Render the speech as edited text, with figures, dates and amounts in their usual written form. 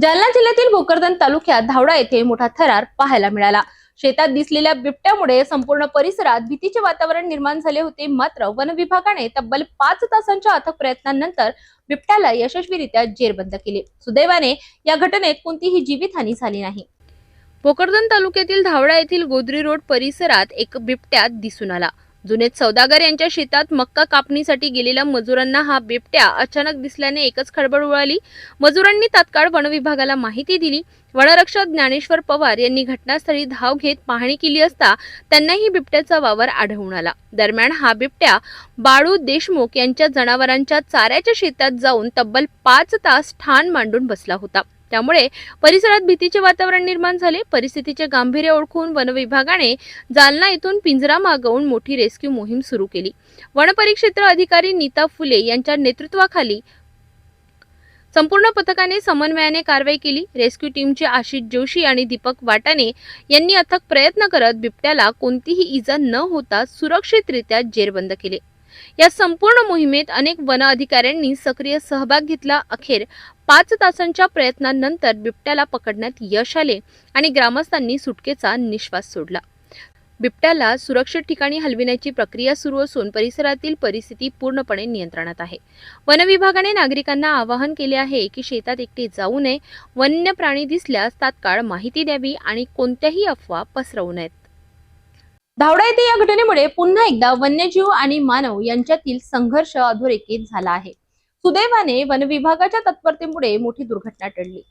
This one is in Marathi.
जालना जिल्ह्यातील भोकरदन तालुक्यात धावडा येथे मोठा थरार पाहायला मिळाला। शेतात दिसलेल्या बिबट्यामुळे संपूर्ण परिसरात भीतीचे वातावरण निर्माण झाले होते। मात्र वन विभागाने तब्बल 5 तासांच्या अथक प्रयत्नांनंतर बिबट्याला यशस्वीरित्या जेरबंद केले। सुदैवाने या घटनेत कोणतीही जीवितहानी झाली नाही। भोकरदन तालुक्यातील धावडा येथील गोदरी रोड परिसरात एक बिबट्या दिसून आला। जुनेद सौदागर यांच्या शेतात मक्का कापणीसाठी गेलेल्या मजुरांना हा बिबट्या अचानक दिसल्याने एकच खळबळ उडाली। मजुरांनी तात्काळ वन विभागाला माहिती दिली। वनरक्षक ज्ञानेश्वर पवार यांनी घटनास्थळी धाव घेत पाहणी केली असता त्यांनाही बिबट्याचा वावर आढळून आला। दरम्यान हा बिबट्या बाळू देशमुख यांच्या जनावरांच्या चाऱ्याच्या शेतात जाऊन तब्बल 5 तास ठाण मांडून बसला होता। त्यामुळे परिसरात भीतीचे वातावरण निर्माण झाले। परिस्थितीचे गांभीर्य ओळखून वन विभागाने जालना येथून पिंजरा मागवून मोठी रेस्क्यू मोहीम सुरू केली। वन परिक्षेत्र अधिकारी नीता फुले यांच्या नेतृत्वाखाली संपूर्ण पथकाने समन्वयाने कारवाई केली। रेस्क्यू टीमचे आशिष जोशी आणि दीपक वाटाणे यांनी अथक प्रयत्न करत बिबट्याला कोणतीही इजा न होता सुरक्षितरित्या जेरबंद केले। या संपूर्ण मोहिमेत अनेक वन अधिकाऱ्यांनी सक्रिय सहभाग घेतला। अखेर 5 तासांच्या प्रयत्नांनंतर बिबट्याला पकडण्यात यश आले आणि ग्रामस्थांनी सुटकेचा निश्वास सोडला। बिबट्याला सुरक्षित ठिकाणी हलविण्याची प्रक्रिया सुरू असून परिसरातील परिस्थिती पूर्णपणे नियंत्रणात आहे। वन विभागाने नागरिकांना आवाहन केले आहे की शेतात एकटे जाऊ नये, वन्य प्राणी दिसल्यास तात्काळ माहिती द्यावी आणि कोणत्याही अफवा पसरवू नयेत। धावडा येथे या घटनेमुळे पुन्हा एकदा वन्यजीव आणि मानव यांच्यातील संघर्ष अधोरेखित झाला आहे। सुदैवाने वन विभागाच्या तत्परतेमुळे मोठी दुर्घटना टळली।